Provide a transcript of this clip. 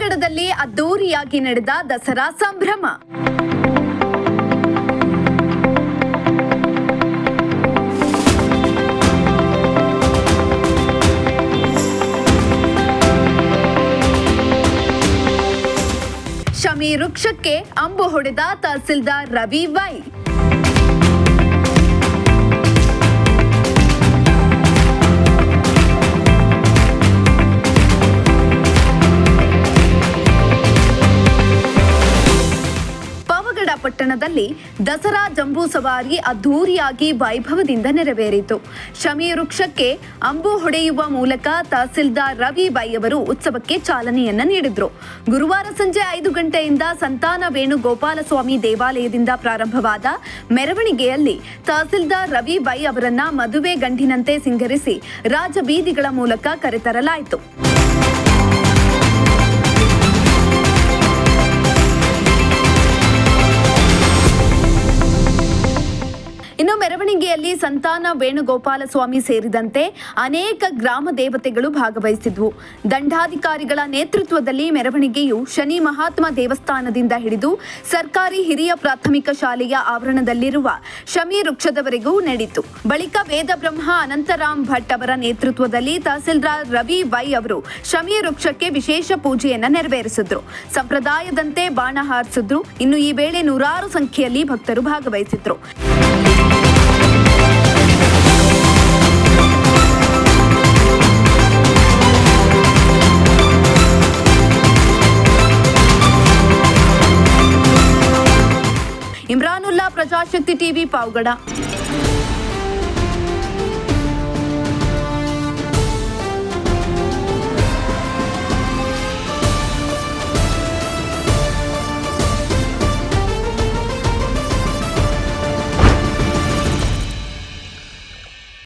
ಪಾವಗಡದಲ್ಲಿ ಅದ್ದೂರಿಯಾಗಿ ನಡೆದ ದಸರಾ ಸಂಭ್ರಮ. ಶಮಿ ವೃಕ್ಷಕ್ಕೆ ಅಂಬು ಹೊಡೆದ ತಹಸೀಲ್ದಾರ್ ರವಿ ವೈ. ಪಾವಗಡ ಪಟ್ಟಣದಲ್ಲಿ ದಸರಾ ಜಂಬೂ ಸವಾರಿ ಅದ್ದೂರಿಯಾಗಿ ವೈಭವದಿಂದ ನೆರವೇರಿತು. ಶಮಿ ವೃಕ್ಷಕ್ಕೆ ಅಂಬು ಹೊಡೆಯುವ ಮೂಲಕ ತಹಸೀಲ್ದಾರ್ ರವಿ ವೈ ಅವರು ಉತ್ಸವಕ್ಕೆ ಚಾಲನೆಯನ್ನ ನೀಡಿದ್ರು. ಗುರುವಾರ ಸಂಜೆ 5 ಗಂಟೆಯಿಂದ ಸಂತಾನ ವೇಣುಗೋಪಾಲಸ್ವಾಮಿ ದೇವಾಲಯದಿಂದ ಪ್ರಾರಂಭವಾದ ಮೆರವಣಿಗೆಯಲ್ಲಿ ತಹಸೀಲ್ದಾರ್ ರವಿ ವೈ ಅವರನ್ನ ಮದುವೆ ಗಂಡಿನಂತೆ ಸಿಂಗರಿಸಿ ರಾಜಬೀದಿಗಳ ಮೂಲಕ ಕರೆತರಲಾಯಿತು. ಇನ್ನು ಮೆರವಣಿಗೆಯಲ್ಲಿ ಸಂತಾನ ವೇಣುಗೋಪಾಲಸ್ವಾಮಿ ಸೇರಿದಂತೆ ಅನೇಕ ಗ್ರಾಮ ದೇವತೆಗಳು ಭಾಗವಹಿಸಿದ್ವು. ದಂಡಾಧಿಕಾರಿಗಳ ನೇತೃತ್ವದಲ್ಲಿ ಮೆರವಣಿಗೆಯು ಶನಿ ಮಹಾತ್ಮ ದೇವಸ್ಥಾನದಿಂದ ಹಿಡಿದು ಸರ್ಕಾರಿ ಹಿರಿಯ ಪ್ರಾಥಮಿಕ ಶಾಲೆಯ ಆವರಣದಲ್ಲಿರುವ ಶಮಿ ವೃಕ್ಷದವರೆಗೂ ನಡೆಯಿತು. ಬಳಿಕ ವೇದಬ್ರಹ್ಮ ಅನಂತರಾಮ್ ಭಟ್ ಅವರ ನೇತೃತ್ವದಲ್ಲಿ ತಹಸೀಲ್ದಾರ್ ರವಿ ವೈ ಅವರು ಶಮಿ ವೃಕ್ಷಕ್ಕೆ ವಿಶೇಷ ಪೂಜೆಯನ್ನ ನೆರವೇರಿಸಿದ್ರು. ಸಂಪ್ರದಾಯದಂತೆ ಬಾಣ ಹಾರಿಸಿದ್ರು. ಇನ್ನು ಈ ವೇಳೆ ನೂರಾರು ಸಂಖ್ಯೆಯಲ್ಲಿ ಭಕ್ತರು ಭಾಗವಹಿಸಿದ್ರು. ಇಮ್ರಾನುಲ್ಲಾ, ಪ್ರಜಾಶಕ್ತಿ ಟಿವಿ, ಪಾವಗಡ.